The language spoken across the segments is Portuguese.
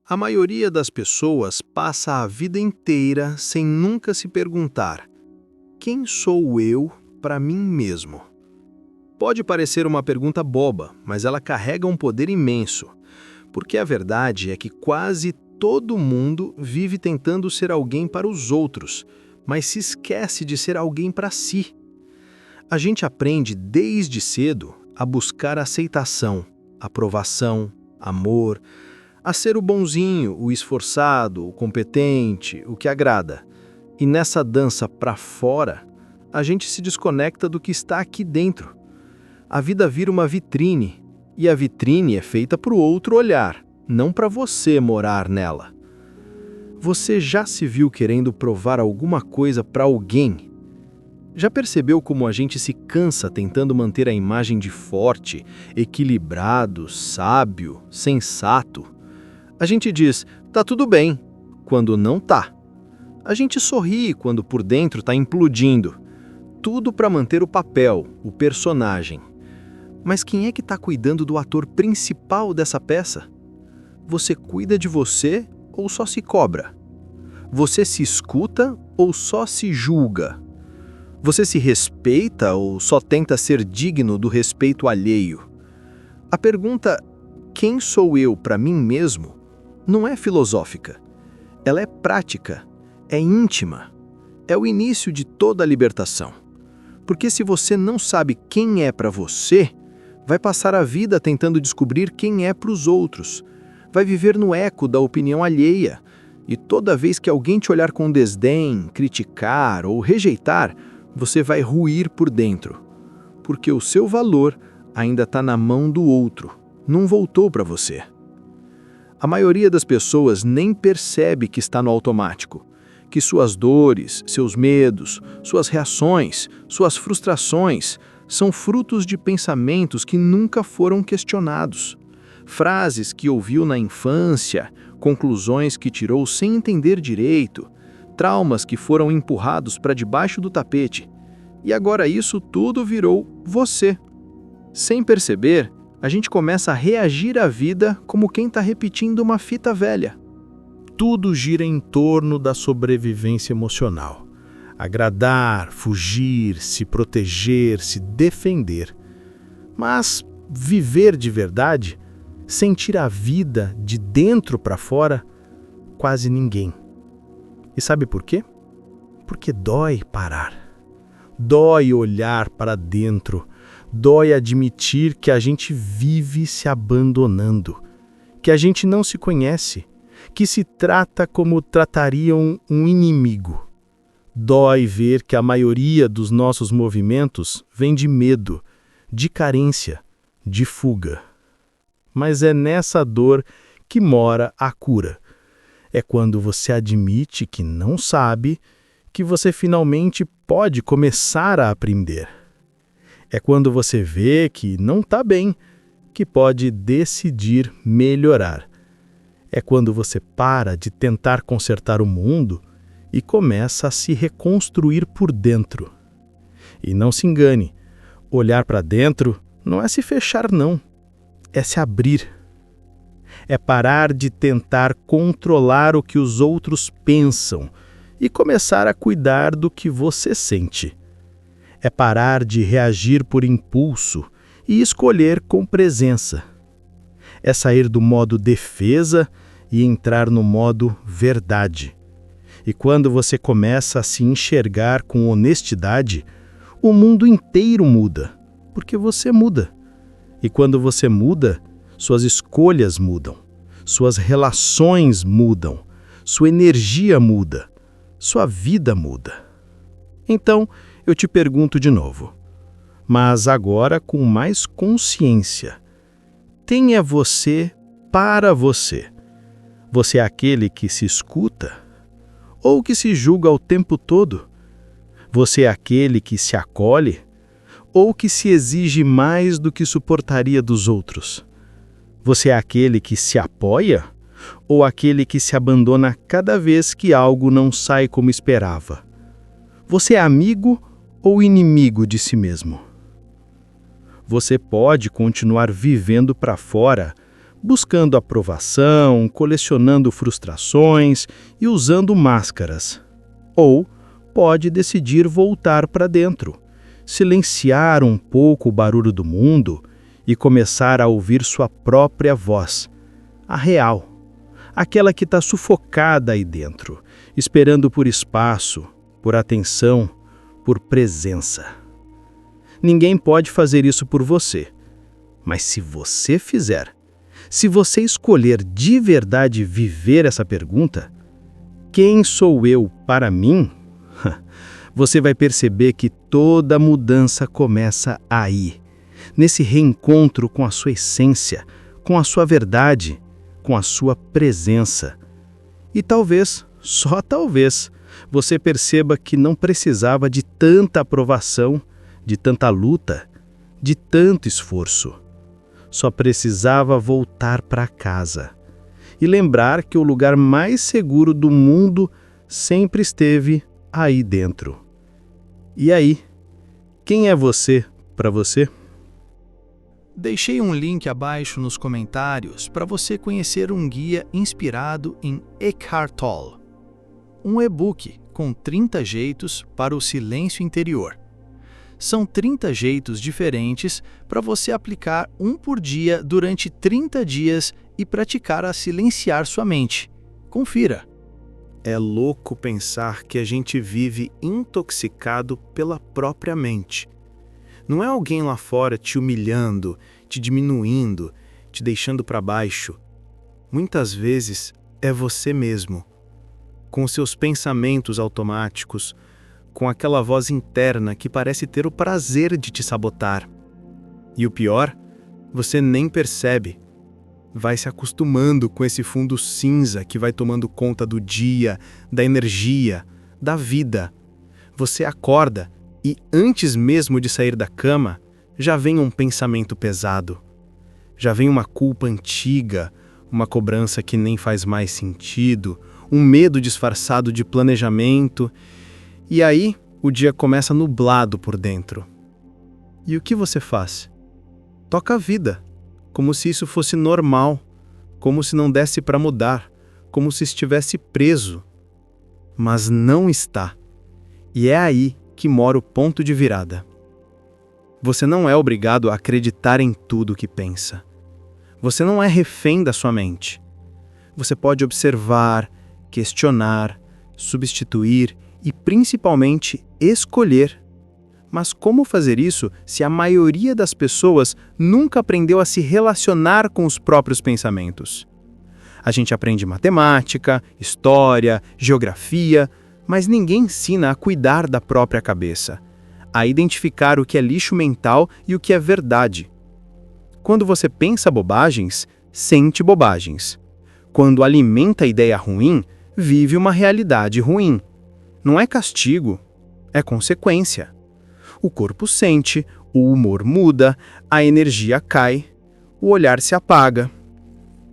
A maioria das pessoas passa a vida inteira sem nunca se perguntar: quem sou eu para mim mesmo? Pode parecer uma pergunta boba, mas ela carrega um poder imenso, porque a verdade é que quase todo mundo vive tentando ser alguém para os outros, mas se esquece de ser alguém para si. A gente aprende desde cedo a buscar aceitação, aprovação, amor, a ser o bonzinho, o esforçado, o competente, o que agrada. E nessa dança para fora, a gente se desconecta do que está aqui dentro. A vida vira uma vitrine, e a vitrine é feita para o outro olhar, não para você morar nela. Você já se viu querendo provar alguma coisa para alguém? Já percebeu como a gente se cansa tentando manter a imagem de forte, equilibrado, sábio, sensato? A gente diz, tá tudo bem, quando não tá. A gente sorri quando por dentro tá implodindo. Tudo para manter o papel, o personagem. Mas quem é que tá cuidando do ator principal dessa peça? Você cuida de você ou só se cobra? Você se escuta ou só se julga? Você se respeita ou só tenta ser digno do respeito alheio? A pergunta, quem sou eu para mim mesmo, não é filosófica. Ela é prática, é íntima. É o início de toda a libertação. Porque se você não sabe quem é para você, vai passar a vida tentando descobrir quem é para os outros. Vai viver no eco da opinião alheia. E toda vez que alguém te olhar com desdém, criticar ou rejeitar, você vai ruir por dentro. Porque o seu valor ainda está na mão do outro, não voltou para você. A maioria das pessoas nem percebe que está no automático, que suas dores, seus medos, suas reações, suas frustrações são frutos de pensamentos que nunca foram questionados. Frases que ouviu na infância, conclusões que tirou sem entender direito, traumas que foram empurrados para debaixo do tapete. E agora isso tudo virou você. Sem perceber, a gente começa a reagir à vida como quem está repetindo uma fita velha. Tudo gira em torno da sobrevivência emocional. Agradar, fugir, se proteger, se defender. Mas viver de verdade, sentir a vida de dentro para fora, quase ninguém. E sabe por quê? Porque dói parar. Dói olhar para dentro. Dói admitir que a gente vive se abandonando, que a gente não se conhece, que se trata como tratariam um inimigo. Dói ver que a maioria dos nossos movimentos vem de medo, de carência, de fuga. Mas é nessa dor que mora a cura. É quando você admite que não sabe, que você finalmente pode começar a aprender. É quando você vê que não está bem, que pode decidir melhorar. É quando você para de tentar consertar o mundo e começa a se reconstruir por dentro. E não se engane, olhar para dentro não é se fechar não, é se abrir. É parar de tentar controlar o que os outros pensam e começar a cuidar do que você sente. É parar de reagir por impulso e escolher com presença. É sair do modo defesa e entrar no modo verdade. E quando você começa a se enxergar com honestidade, o mundo inteiro muda, porque você muda. E quando você muda, suas escolhas mudam, suas relações mudam, sua energia muda, sua vida muda. Então, eu te pergunto de novo, mas agora com mais consciência. Quem é você para você? Você é aquele que se escuta ou que se julga o tempo todo? Você é aquele que se acolhe ou que se exige mais do que suportaria dos outros? Você é aquele que se apoia ou aquele que se abandona cada vez que algo não sai como esperava? Você é amigo ou inimigo de si mesmo? Você pode continuar vivendo para fora, buscando aprovação, colecionando frustrações e usando máscaras. Ou pode decidir voltar para dentro, silenciar um pouco o barulho do mundo e começar a ouvir sua própria voz, a real, aquela que está sufocada aí dentro, esperando por espaço, por atenção, por presença. Ninguém pode fazer isso por você, mas se você fizer, se você escolher de verdade viver essa pergunta, quem sou eu para mim? Você vai perceber que toda mudança começa aí, nesse reencontro com a sua essência, com a sua verdade, com a sua presença. E talvez, só talvez, você perceba que não precisava de tanta aprovação, de tanta luta, de tanto esforço. Só precisava voltar para casa e lembrar que o lugar mais seguro do mundo sempre esteve aí dentro. E aí, quem é você para você? Deixei um link abaixo nos comentários para você conhecer um guia inspirado em Eckhart Tolle, um e-book com 30 jeitos para o silêncio interior. São 30 jeitos diferentes para você aplicar um por dia durante 30 dias e praticar a silenciar sua mente. Confira! É louco pensar que a gente vive intoxicado pela própria mente. Não é alguém lá fora te humilhando, te diminuindo, te deixando para baixo. Muitas vezes é você mesmo, com seus pensamentos automáticos, com aquela voz interna que parece ter o prazer de te sabotar. E o pior, você nem percebe. Vai se acostumando com esse fundo cinza que vai tomando conta do dia, da energia, da vida. Você acorda e, antes mesmo de sair da cama, já vem um pensamento pesado. Já vem uma culpa antiga, uma cobrança que nem faz mais sentido, um medo disfarçado de planejamento. E aí, o dia começa nublado por dentro. E o que você faz? Toca a vida, como se isso fosse normal, como se não desse para mudar, como se estivesse preso. Mas não está. E é aí que mora o ponto de virada. Você não é obrigado a acreditar em tudo que pensa. Você não é refém da sua mente. Você pode observar, questionar, substituir e, principalmente, escolher. Mas como fazer isso se a maioria das pessoas nunca aprendeu a se relacionar com os próprios pensamentos? A gente aprende matemática, história, geografia, mas ninguém ensina a cuidar da própria cabeça, a identificar o que é lixo mental e o que é verdade. Quando você pensa bobagens, sente bobagens. Quando alimenta a ideia ruim, vive uma realidade ruim. Não é castigo, é consequência. O corpo sente, o humor muda, a energia cai, o olhar se apaga.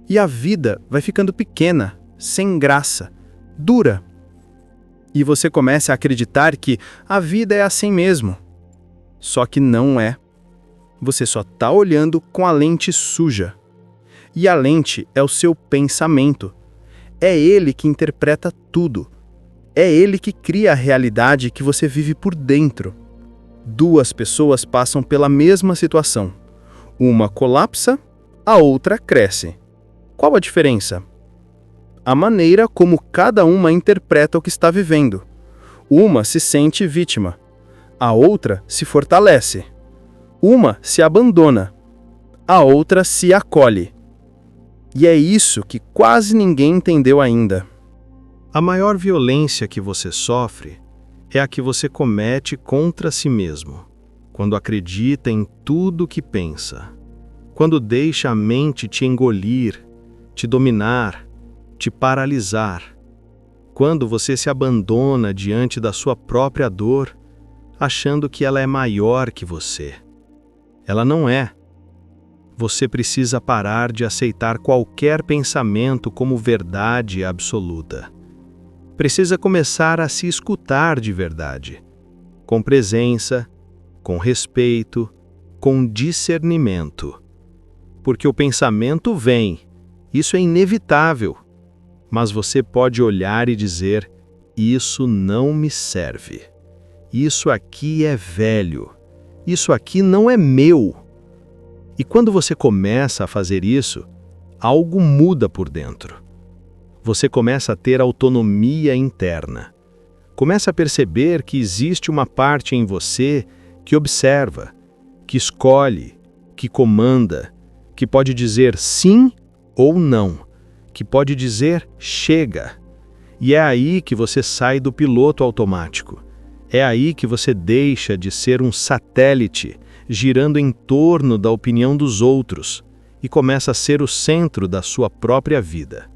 E a vida vai ficando pequena, sem graça, dura. E você começa a acreditar que a vida é assim mesmo. Só que não é. Você só está olhando com a lente suja. E a lente é o seu pensamento. É ele que interpreta tudo. É ele que cria a realidade que você vive por dentro. Duas pessoas passam pela mesma situação. Uma colapsa, a outra cresce. Qual a diferença? A maneira como cada uma interpreta o que está vivendo. Uma se sente vítima. A outra se fortalece. Uma se abandona. A outra se acolhe. E é isso que quase ninguém entendeu ainda. A maior violência que você sofre é a que você comete contra si mesmo, quando acredita em tudo que pensa, quando deixa a mente te engolir, te dominar, te paralisar, quando você se abandona diante da sua própria dor, achando que ela é maior que você. Ela não é. Você precisa parar de aceitar qualquer pensamento como verdade absoluta. Precisa começar a se escutar de verdade, com presença, com respeito, com discernimento. porque o pensamento vem, isso é inevitável. Mas você pode olhar e dizer: isso não me serve. Isso aqui é velho. Isso aqui não é meu. E quando você começa a fazer isso, algo muda por dentro. Você começa a ter autonomia interna. Começa a perceber que existe uma parte em você que observa, que escolhe, que comanda, que pode dizer sim ou não, que pode dizer chega. E é aí que você sai do piloto automático. É aí que você deixa de ser um satélite girando em torno da opinião dos outros e começa a ser o centro da sua própria vida.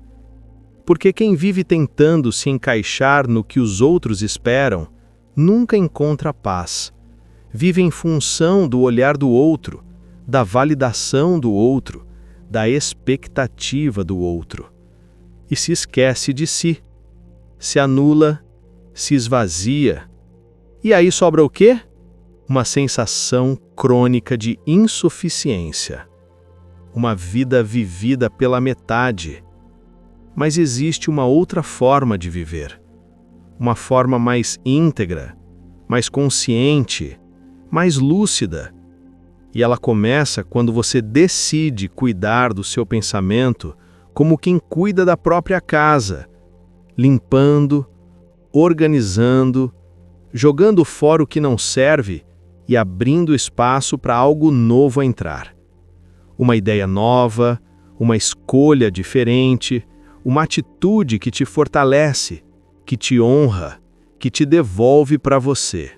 Porque quem vive tentando se encaixar no que os outros esperam, nunca encontra paz. Vive em função do olhar do outro, da validação do outro, da expectativa do outro. E se esquece de si, se anula, se esvazia. E aí sobra o quê? Uma sensação crônica de insuficiência. Uma vida vivida pela metade. Mas existe uma outra forma de viver. Uma forma mais íntegra, mais consciente, mais lúcida. E ela começa quando você decide cuidar do seu pensamento como quem cuida da própria casa, limpando, organizando, jogando fora o que não serve e abrindo espaço para algo novo a entrar. Uma ideia nova, uma escolha diferente, uma atitude que te fortalece, que te honra, que te devolve para você.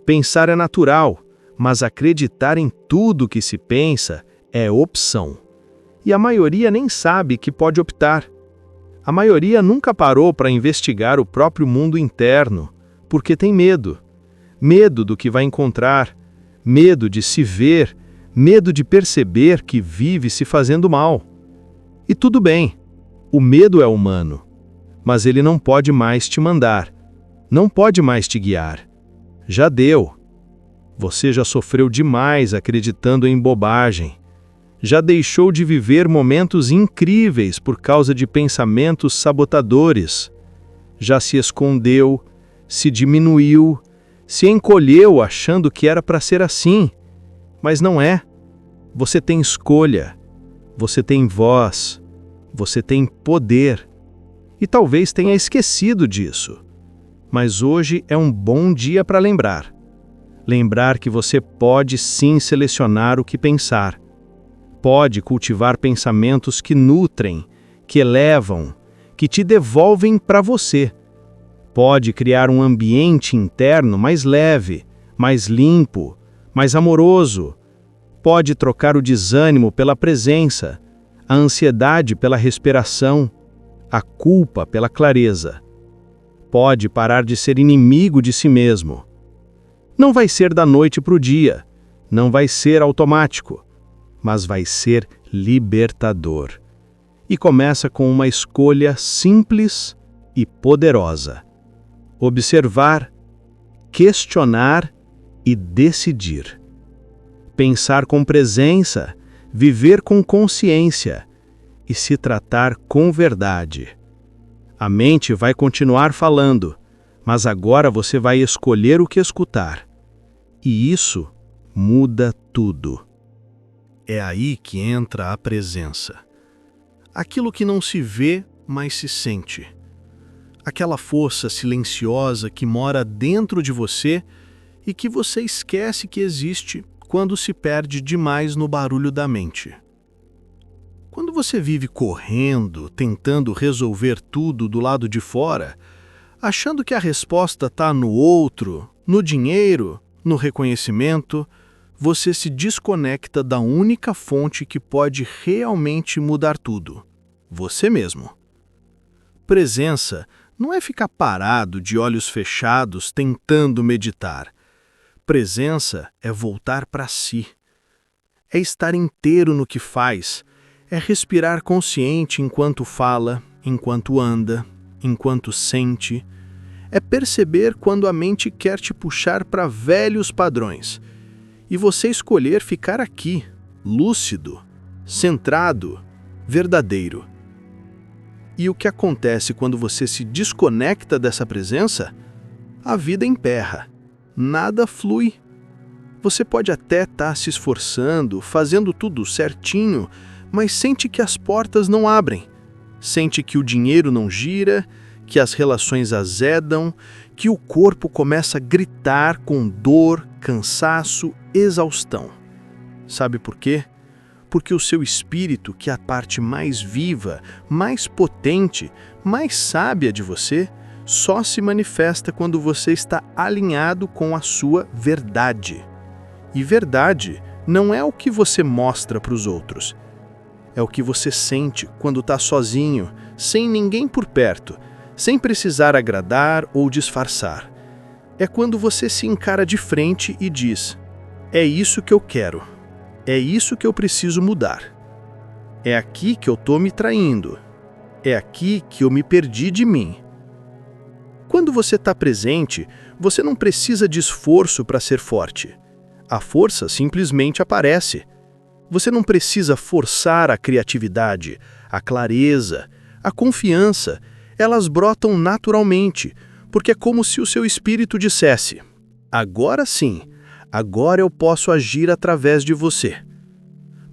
Pensar é natural, mas acreditar em tudo que se pensa é opção. E a maioria nem sabe que pode optar. A maioria nunca parou para investigar o próprio mundo interno, porque tem medo. Medo do que vai encontrar, medo de se ver, medo de perceber que vive se fazendo mal. E tudo bem, o medo é humano, mas ele não pode mais te mandar, não pode mais te guiar. Já deu. Você já sofreu demais acreditando em bobagem. Já deixou de viver momentos incríveis por causa de pensamentos sabotadores. Já se escondeu, se diminuiu, se encolheu achando que era para ser assim. Mas não é. Você tem escolha, você tem voz, você tem poder. E talvez tenha esquecido disso. Mas hoje é um bom dia para lembrar. Lembrar que você pode sim selecionar o que pensar. Pode cultivar pensamentos que nutrem, que elevam, que te devolvem para você. Pode criar um ambiente interno mais leve, mais limpo, mais amoroso. Pode trocar o desânimo pela presença, a ansiedade pela respiração, a culpa pela clareza. Pode parar de ser inimigo de si mesmo. Não vai ser da noite para o dia, não vai ser automático, mas vai ser libertador. E começa com uma escolha simples e poderosa. Observar, questionar e decidir. Pensar com presença, viver com consciência e se tratar com verdade. A mente vai continuar falando, mas agora você vai escolher o que escutar. E isso muda tudo. É aí que entra a presença. Aquilo que não se vê, mas se sente. Aquela força silenciosa que mora dentro de você e que você esquece que existe quando se perde demais no barulho da mente. Quando você vive correndo, tentando resolver tudo do lado de fora, achando que a resposta está no outro, no dinheiro, no reconhecimento, você se desconecta da única fonte que pode realmente mudar tudo: você mesmo. Presença não é ficar parado de olhos fechados tentando meditar. Presença é voltar para si. É estar inteiro no que faz. É respirar consciente enquanto fala, enquanto anda, enquanto sente. É perceber quando a mente quer te puxar para velhos padrões. E você escolher ficar aqui, lúcido, centrado, verdadeiro. E o que acontece quando você se desconecta dessa presença? A vida emperra, nada flui. Você pode até estar se esforçando, fazendo tudo certinho, mas sente que as portas não abrem. Sente que o dinheiro não gira, que as relações azedam, que o corpo começa a gritar com dor, cansaço, exaustão. Sabe por quê? Porque o seu espírito, que é a parte mais viva, mais potente, mais sábia de você, só se manifesta quando você está alinhado com a sua verdade. E verdade não é o que você mostra para os outros. É o que você sente quando está sozinho, sem ninguém por perto, sem precisar agradar ou disfarçar. É quando você se encara de frente e diz: é isso que eu quero, é isso que eu preciso mudar. É aqui que eu estou me traindo, é aqui que eu me perdi de mim. Quando você está presente, você não precisa de esforço para ser forte. A força simplesmente aparece. Você não precisa forçar a criatividade, a clareza, a confiança. Elas brotam naturalmente, porque é como se o seu espírito dissesse: agora sim, agora eu posso agir através de você.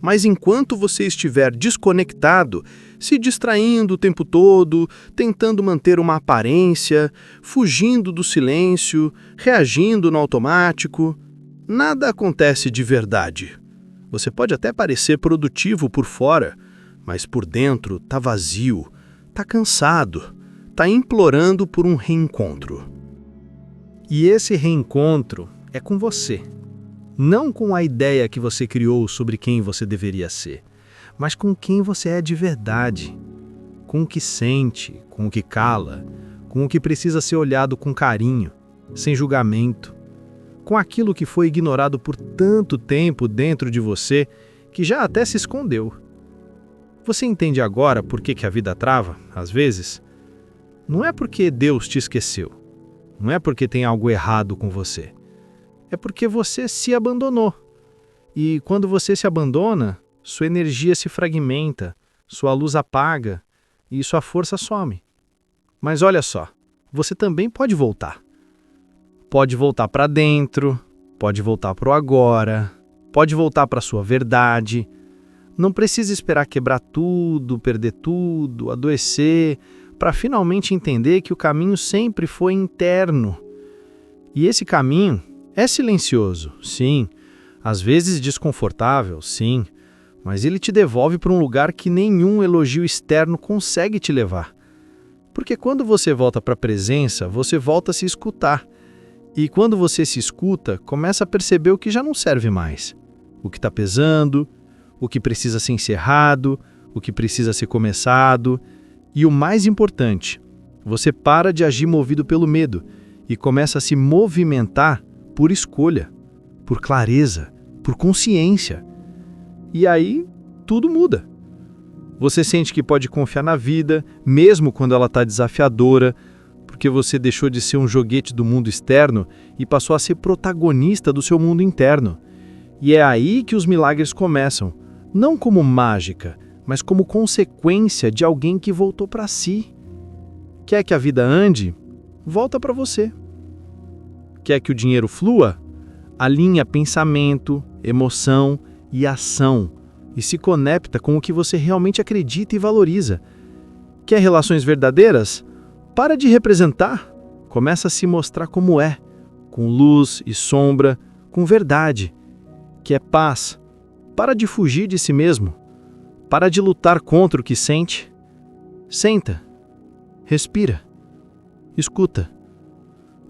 Mas enquanto você estiver desconectado, se distraindo o tempo todo, tentando manter uma aparência, fugindo do silêncio, reagindo no automático, nada acontece de verdade. Você pode até parecer produtivo por fora, mas por dentro está vazio, está cansado, está implorando por um reencontro. E esse reencontro é com você. Não com a ideia que você criou sobre quem você deveria ser, mas com quem você é de verdade. Com o que sente, com o que cala, com o que precisa ser olhado com carinho, sem julgamento. Com aquilo que foi ignorado por tanto tempo dentro de você que já até se escondeu. Você entende agora por que a vida trava, às vezes? Não é porque Deus te esqueceu. Não é porque tem algo errado com você. É porque você se abandonou. E quando você se abandona, sua energia se fragmenta, sua luz apaga e sua força some. Mas olha só, você também pode voltar. Pode voltar para dentro, pode voltar para o agora, pode voltar para a sua verdade. Não precisa esperar quebrar tudo, perder tudo, adoecer, para finalmente entender que o caminho sempre foi interno. E esse caminho é silencioso, sim, às vezes desconfortável, sim, mas ele te devolve para um lugar que nenhum elogio externo consegue te levar. Porque quando você volta para a presença, você volta a se escutar. E quando você se escuta, começa a perceber o que já não serve mais. O que está pesando, o que precisa ser encerrado, o que precisa ser começado. E o mais importante, você para de agir movido pelo medo e começa a se movimentar por escolha, por clareza, por consciência. E aí, tudo muda. Você sente que pode confiar na vida, mesmo quando ela está desafiadora, porque você deixou de ser um joguete do mundo externo e passou a ser protagonista do seu mundo interno. E é aí que os milagres começam, não como mágica, mas como consequência de alguém que voltou para si. Quer que a vida ande? Volta para você. Quer que o dinheiro flua? Alinha pensamento, emoção e ação e se conecta com o que você realmente acredita e valoriza. Quer relações verdadeiras? Para de representar, começa a se mostrar como é, com luz e sombra, com verdade. Quer paz? Para de fugir de si mesmo. Para de lutar contra o que sente. Senta, respira, escuta.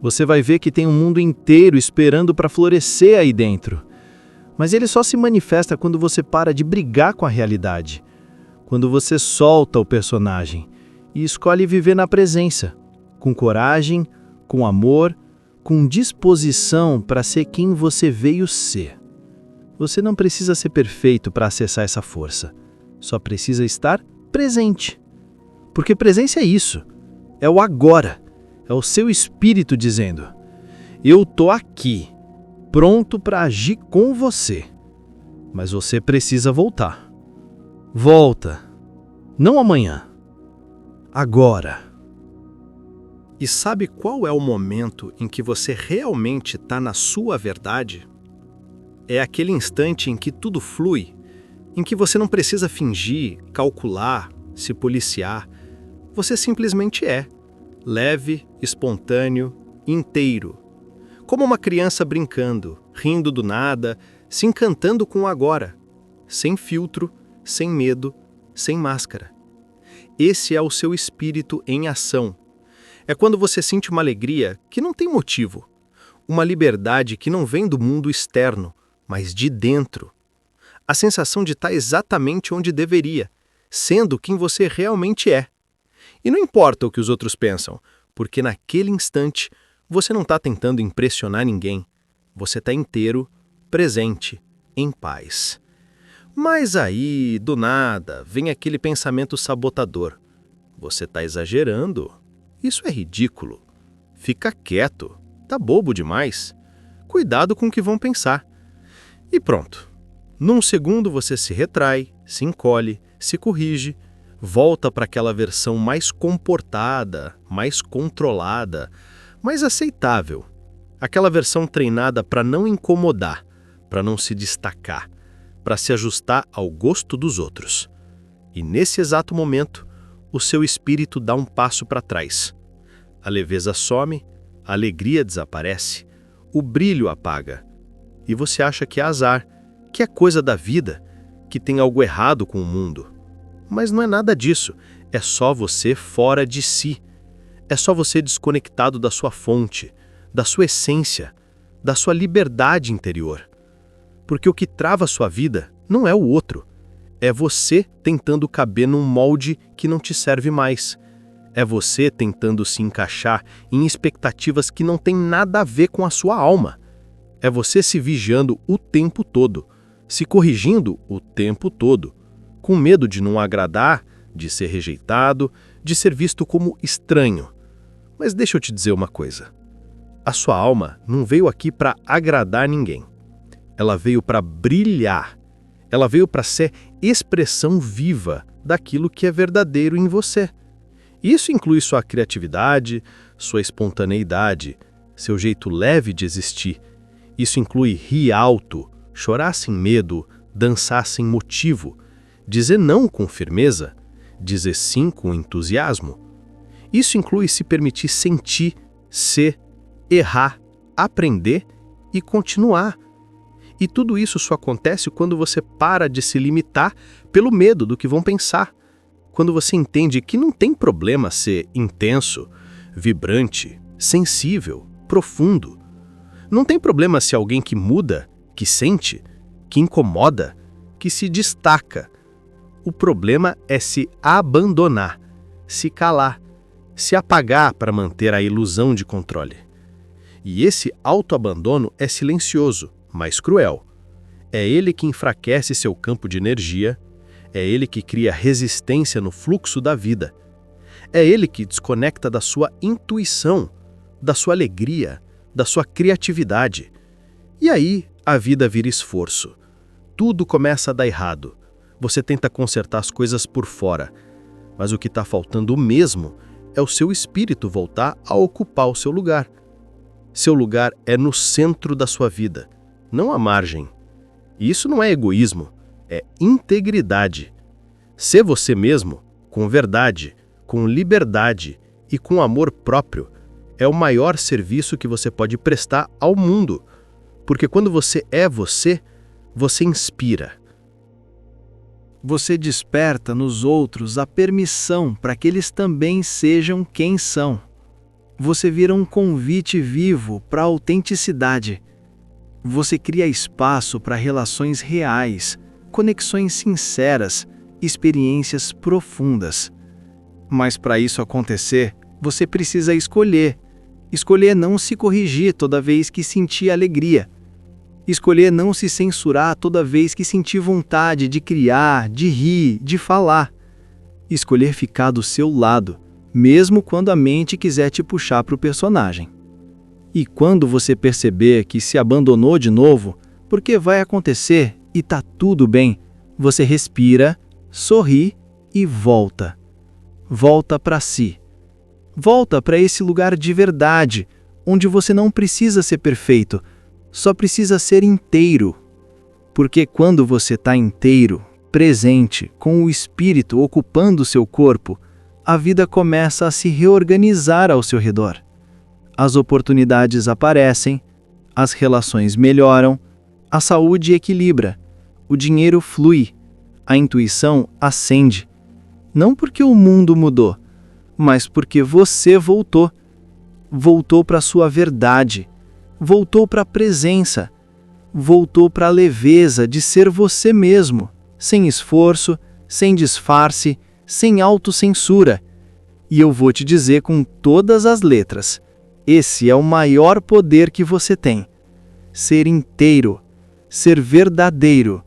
Você vai ver que tem um mundo inteiro esperando para florescer aí dentro. Mas ele só se manifesta quando você para de brigar com a realidade, quando você solta o personagem e escolhe viver na presença, com coragem, com amor, com disposição para ser quem você veio ser. Você não precisa ser perfeito para acessar essa força, só precisa estar presente. Porque presença é isso, é o agora, é o seu espírito dizendo: eu tô aqui, pronto para agir com você. Mas você precisa voltar. Volta. Não amanhã. Agora. E sabe qual é o momento em que você realmente está na sua verdade? É aquele instante em que tudo flui, em que você não precisa fingir, calcular, se policiar. Você simplesmente é, leve, espontâneo, inteiro. Como uma criança brincando, rindo do nada, se encantando com o agora, sem filtro, sem medo, sem máscara. Esse é o seu espírito em ação. É quando você sente uma alegria que não tem motivo, uma liberdade que não vem do mundo externo, mas de dentro. A sensação de estar exatamente onde deveria, sendo quem você realmente é. E não importa o que os outros pensam, porque naquele instante você não está tentando impressionar ninguém. Você está inteiro, presente, em paz. Mas aí, do nada, vem aquele pensamento sabotador. Você está exagerando? Isso é ridículo. Fica quieto. Tá bobo demais. Cuidado com o que vão pensar. E pronto. Num segundo você se retrai, se encolhe, se corrige, volta para aquela versão mais comportada, mais controlada, mais aceitável. Aquela versão treinada para não incomodar, para não se destacar, para se ajustar ao gosto dos outros. E nesse exato momento, o seu espírito dá um passo para trás. A leveza some, a alegria desaparece, o brilho apaga. E você acha que é azar, que é coisa da vida, que tem algo errado com o mundo. Mas não é nada disso, é só você fora de si. É só você desconectado da sua fonte, da sua essência, da sua liberdade interior. Porque o que trava a sua vida não é o outro. É você tentando caber num molde que não te serve mais. É você tentando se encaixar em expectativas que não têm nada a ver com a sua alma. É você se vigiando o tempo todo, se corrigindo o tempo todo, com medo de não agradar, de ser rejeitado, de ser visto como estranho. Mas deixa eu te dizer uma coisa. A sua alma não veio aqui para agradar ninguém. Ela veio para brilhar. Ela veio para ser expressão viva daquilo que é verdadeiro em você. Isso inclui sua criatividade, sua espontaneidade, seu jeito leve de existir. Isso inclui rir alto, chorar sem medo, dançar sem motivo, dizer não com firmeza, dizer sim com entusiasmo. Isso inclui se permitir sentir, ser, errar, aprender e continuar. E tudo isso só acontece quando você para de se limitar pelo medo do que vão pensar. Quando você entende que não tem problema ser intenso, vibrante, sensível, profundo. Não tem problema ser alguém que muda, que sente, que incomoda, que se destaca. O problema é se abandonar, se calar, se apagar para manter a ilusão de controle. E esse autoabandono é silencioso, mas cruel. É ele que enfraquece seu campo de energia, é ele que cria resistência no fluxo da vida. É ele que desconecta da sua intuição, da sua alegria, da sua criatividade. E aí a vida vira esforço. Tudo começa a dar errado. Você tenta consertar as coisas por fora, mas o que está faltando mesmo é o seu espírito voltar a ocupar o seu lugar. Seu lugar é no centro da sua vida, não à margem. E isso não é egoísmo, é integridade. Ser você mesmo, com verdade, com liberdade e com amor próprio, é o maior serviço que você pode prestar ao mundo. Porque quando você é você, você inspira. Você desperta nos outros a permissão para que eles também sejam quem são. Você vira um convite vivo para a autenticidade. Você cria espaço para relações reais, conexões sinceras, experiências profundas. Mas para isso acontecer, você precisa escolher. Escolher não se corrigir toda vez que sentir alegria. Escolher não se censurar toda vez que sentir vontade de criar, de rir, de falar. Escolher ficar do seu lado, mesmo quando a mente quiser te puxar para o personagem. E quando você perceber que se abandonou de novo, porque vai acontecer e tá tudo bem, você respira, sorri e volta. Volta para si. Volta para esse lugar de verdade, onde você não precisa ser perfeito, só precisa ser inteiro. Porque quando você está inteiro, presente, com o espírito ocupando seu corpo, a vida começa a se reorganizar ao seu redor. As oportunidades aparecem, as relações melhoram, a saúde equilibra, o dinheiro flui, a intuição ascende. Não porque o mundo mudou, mas porque você voltou. Voltou para a sua verdade, voltou para a presença, voltou para a leveza de ser você mesmo, sem esforço, sem disfarce, sem autocensura. E eu vou te dizer com todas as letras, esse é o maior poder que você tem. Ser inteiro, ser verdadeiro,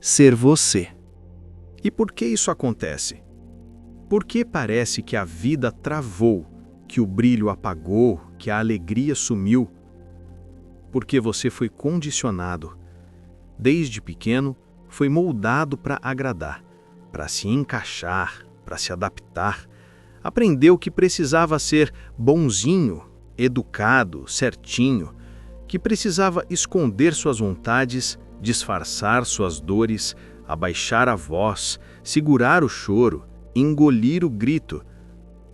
ser você. E por que isso acontece? Por que parece que a vida travou, que o brilho apagou, que a alegria sumiu? Porque você foi condicionado. Desde pequeno, foi moldado para agradar, para se encaixar, para se adaptar. Aprendeu que precisava ser bonzinho, educado, certinho, que precisava esconder suas vontades, disfarçar suas dores, abaixar a voz, segurar o choro, engolir o grito.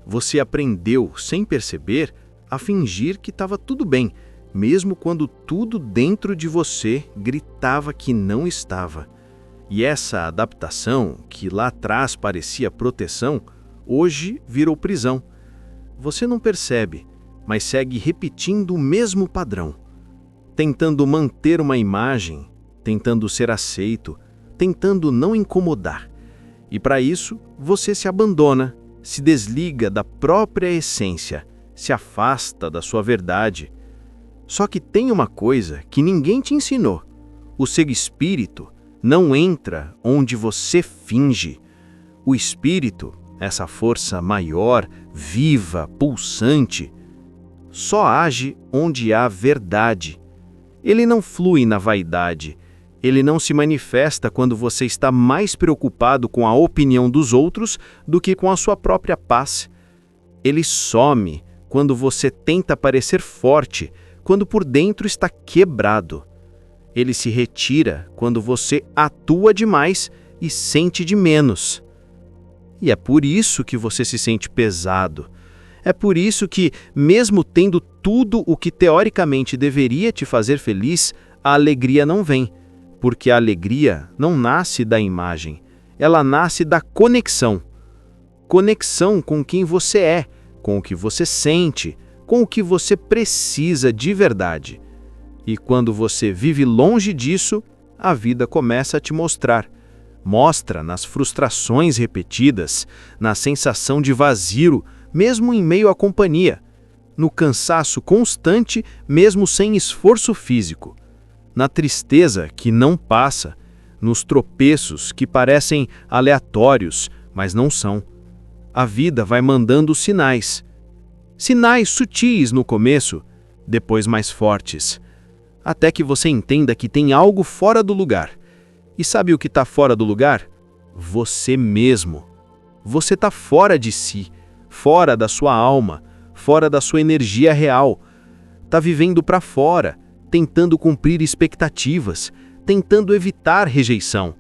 Você aprendeu, sem perceber, a fingir que estava tudo bem, mesmo quando tudo dentro de você gritava que não estava. E essa adaptação, que lá atrás parecia proteção, hoje virou prisão. Você não percebe, mas segue repetindo o mesmo padrão, tentando manter uma imagem, tentando ser aceito, tentando não incomodar. E para isso, você se abandona, se desliga da própria essência, se afasta da sua verdade. Só que tem uma coisa que ninguém te ensinou. O seu espírito não entra onde você finge. O espírito, essa força maior, viva, pulsante, só age onde há verdade. Ele não flui na vaidade. Ele não se manifesta quando você está mais preocupado com a opinião dos outros do que com a sua própria paz. Ele some quando você tenta parecer forte, quando por dentro está quebrado. Ele se retira quando você atua demais e sente de menos. E é por isso que você se sente pesado. É por isso que, mesmo tendo tudo o que teoricamente deveria te fazer feliz, a alegria não vem. Porque a alegria não nasce da imagem, ela nasce da conexão. Conexão com quem você é, com o que você sente, com o que você precisa de verdade. E quando você vive longe disso, a vida começa a te mostrar. Mostra nas frustrações repetidas, na sensação de vazio, mesmo em meio à companhia, no cansaço constante, mesmo sem esforço físico, na tristeza que não passa, nos tropeços que parecem aleatórios, mas não são. A vida vai mandando sinais. Sinais sutis no começo, depois mais fortes, até que você entenda que tem algo fora do lugar. E sabe o que está fora do lugar? Você mesmo. Você está fora de si, fora da sua alma, fora da sua energia real. Está vivendo para fora, tentando cumprir expectativas, tentando evitar rejeição,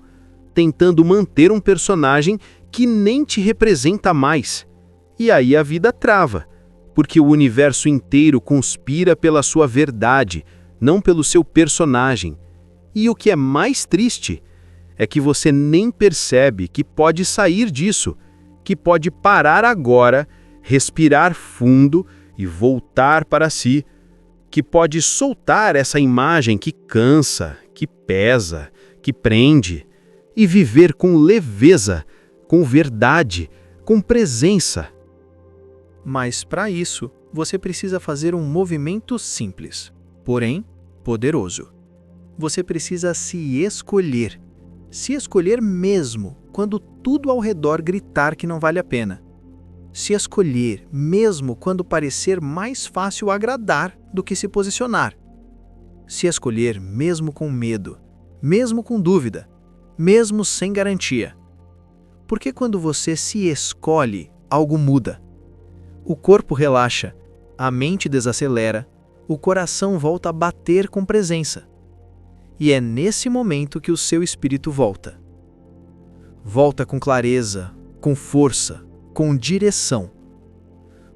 tentando manter um personagem que nem te representa mais. E aí a vida trava, porque o universo inteiro conspira pela sua verdade, não pelo seu personagem. E o que é mais triste é que você nem percebe que pode sair disso, que pode parar agora, respirar fundo e voltar para si, que pode soltar essa imagem que cansa, que pesa, que prende, e viver com leveza, com verdade, com presença. Mas para isso, você precisa fazer um movimento simples, porém poderoso. Você precisa se escolher mesmo quando tudo ao redor gritar que não vale a pena. Se escolher mesmo quando parecer mais fácil agradar do que se posicionar. Se escolher mesmo com medo, mesmo com dúvida, mesmo sem garantia. Porque quando você se escolhe, algo muda. O corpo relaxa, a mente desacelera, o coração volta a bater com presença. E é nesse momento que o seu espírito volta. Volta com clareza, com força, com direção.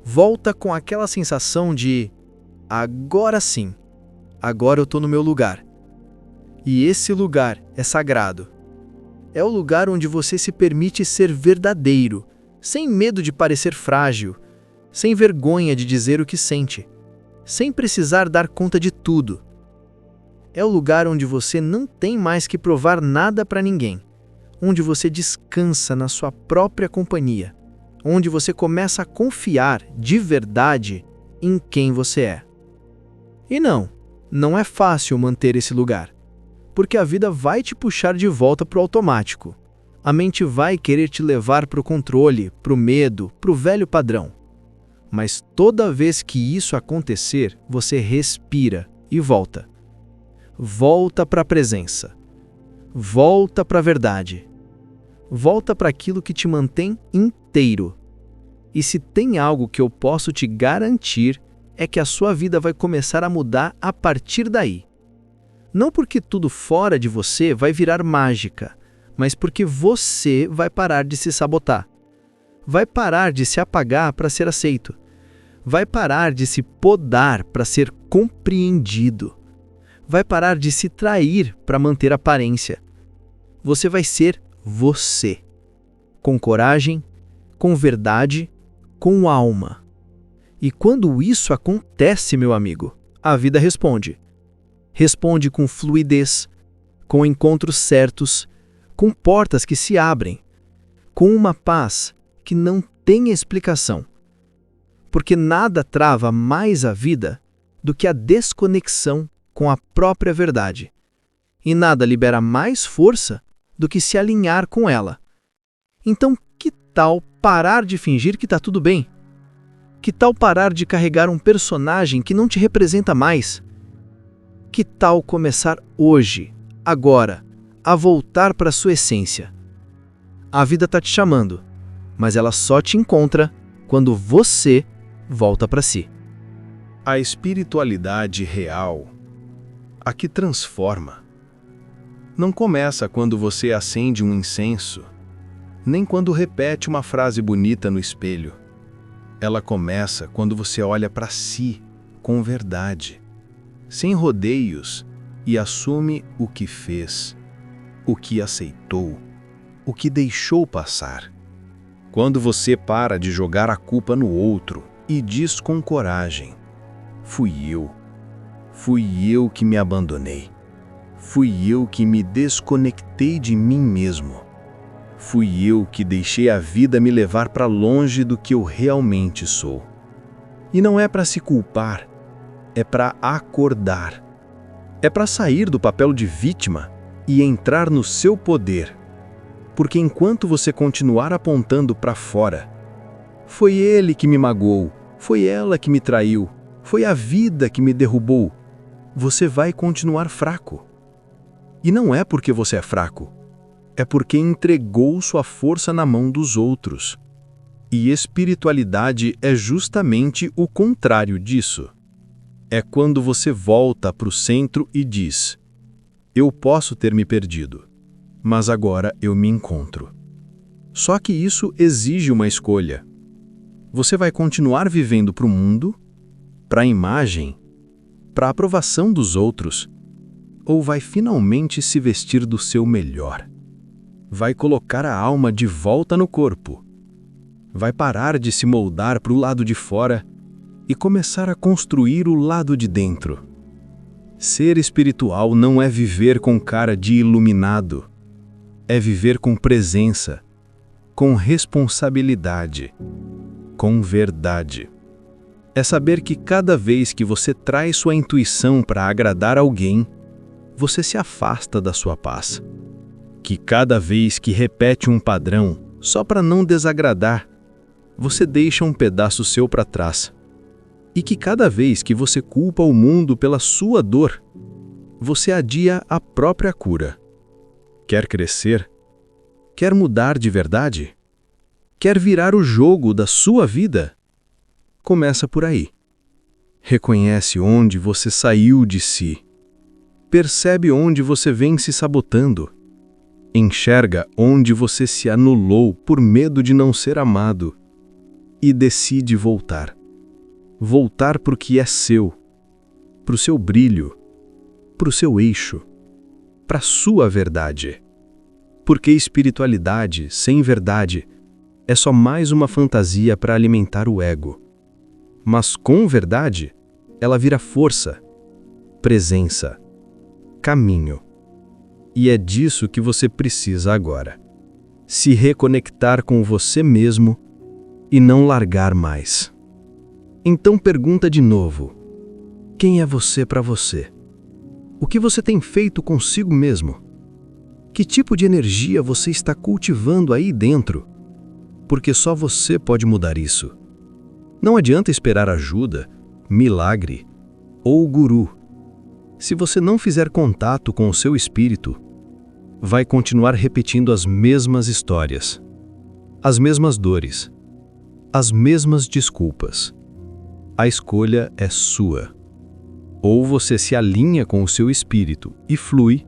Volta com aquela sensação de: agora sim, agora eu estou no meu lugar. E esse lugar é sagrado. É o lugar onde você se permite ser verdadeiro, sem medo de parecer frágil, sem vergonha de dizer o que sente, sem precisar dar conta de tudo. É o lugar onde você não tem mais que provar nada para ninguém, onde você descansa na sua própria companhia, onde você começa a confiar de verdade em quem você é. E não é fácil manter esse lugar, porque a vida vai te puxar de volta para o automático. A mente vai querer te levar para o controle, para o medo, para o velho padrão. Mas toda vez que isso acontecer, você respira e volta. Volta para a presença. Volta para a verdade. Volta para aquilo que te mantém inteiro. E se tem algo que eu posso te garantir, é que a sua vida vai começar a mudar a partir daí. Não porque tudo fora de você vai virar mágica, mas porque você vai parar de se sabotar. Vai parar de se apagar para ser aceito. Vai parar de se podar para ser compreendido. Vai parar de se trair para manter aparência. Você vai ser você. Com coragem, com verdade, com alma. E quando isso acontece, meu amigo, a vida responde. Responde com fluidez, com encontros certos, com portas que se abrem, com uma paz que não tem explicação. Porque nada trava mais a vida do que a desconexão com a própria verdade. E nada libera mais força do que se alinhar com ela. Então, que tal parar de fingir que está tudo bem? Que tal parar de carregar um personagem que não te representa mais? Que tal começar hoje, agora, a voltar para sua essência? A vida está te chamando, mas ela só te encontra quando você volta para si. A espiritualidade real, a que transforma, não começa quando você acende um incenso, nem quando repete uma frase bonita no espelho. Ela começa quando você olha para si com verdade, sem rodeios, e assume o que fez, o que aceitou, o que deixou passar. Quando você para de jogar a culpa no outro e diz com coragem: fui eu que me abandonei, fui eu que me desconectei de mim mesmo, fui eu que deixei a vida me levar para longe do que eu realmente sou. E não é para se culpar, é para acordar. É para sair do papel de vítima e entrar no seu poder. Porque enquanto você continuar apontando para fora, foi ele que me magoou, foi ela que me traiu, foi a vida que me derrubou, você vai continuar fraco. E não é porque você é fraco, é porque entregou sua força na mão dos outros. E espiritualidade é justamente o contrário disso. É quando você volta para o centro e diz: eu posso ter me perdido, mas agora eu me encontro. Só que isso exige uma escolha. Você vai continuar vivendo para o mundo, para a imagem, para a aprovação dos outros, ou vai finalmente se vestir do seu melhor? Vai colocar a alma de volta no corpo. Vai parar de se moldar para o lado de fora e começar a construir o lado de dentro. Ser espiritual não é viver com cara de iluminado. É viver com presença, com responsabilidade, com verdade. É saber que cada vez que você traz sua intuição para agradar alguém, você se afasta da sua paz. Que cada vez que repete um padrão só para não desagradar, você deixa um pedaço seu para trás. E que cada vez que você culpa o mundo pela sua dor, você adia a própria cura. Quer crescer? Quer mudar de verdade? Quer virar o jogo da sua vida? Começa por aí. Reconhece onde você saiu de si. Percebe onde você vem se sabotando. Enxerga onde você se anulou por medo de não ser amado. E decide voltar. Voltar para o que é seu. Para o seu brilho. Para o seu eixo. Para a sua verdade. Porque espiritualidade sem verdade é só mais uma fantasia para alimentar o ego. Mas com verdade, ela vira força, presença, caminho. E é disso que você precisa agora. Se reconectar com você mesmo e não largar mais. Então pergunta de novo: quem é você para você? O que você tem feito consigo mesmo? Que tipo de energia você está cultivando aí dentro? Porque só você pode mudar isso. Não adianta esperar ajuda, milagre ou guru. Se você não fizer contato com o seu espírito, vai continuar repetindo as mesmas histórias, as mesmas dores, as mesmas desculpas. A escolha é sua. Ou você se alinha com o seu espírito e flui,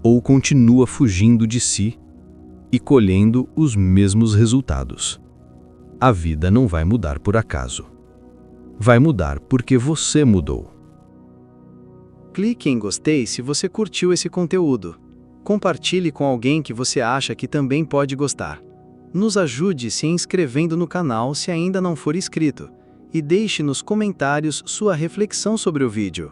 ou continua fugindo de si e colhendo os mesmos resultados. A vida não vai mudar por acaso. Vai mudar porque você mudou. Clique em gostei se você curtiu esse conteúdo. Compartilhe com alguém que você acha que também pode gostar. Nos ajude se inscrevendo no canal se ainda não for inscrito. E deixe nos comentários sua reflexão sobre o vídeo.